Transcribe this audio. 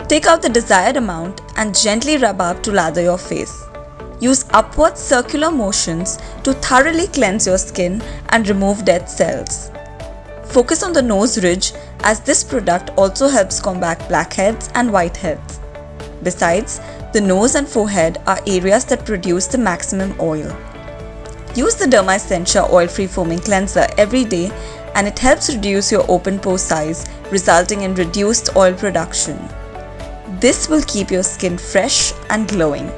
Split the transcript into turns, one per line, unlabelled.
Take out the desired amount and gently rub out to lather your face. Use upward circular motions to thoroughly cleanse your skin and remove dead cells. Focus on the nose ridge as this product also helps combat blackheads and whiteheads. Besides, the nose and forehead are areas that produce the maximum oil. Use the Derma Essentia oil-free foaming cleanser every day and it helps reduce your open pore size, resulting in reduced oil production. This will keep your skin fresh and glowing.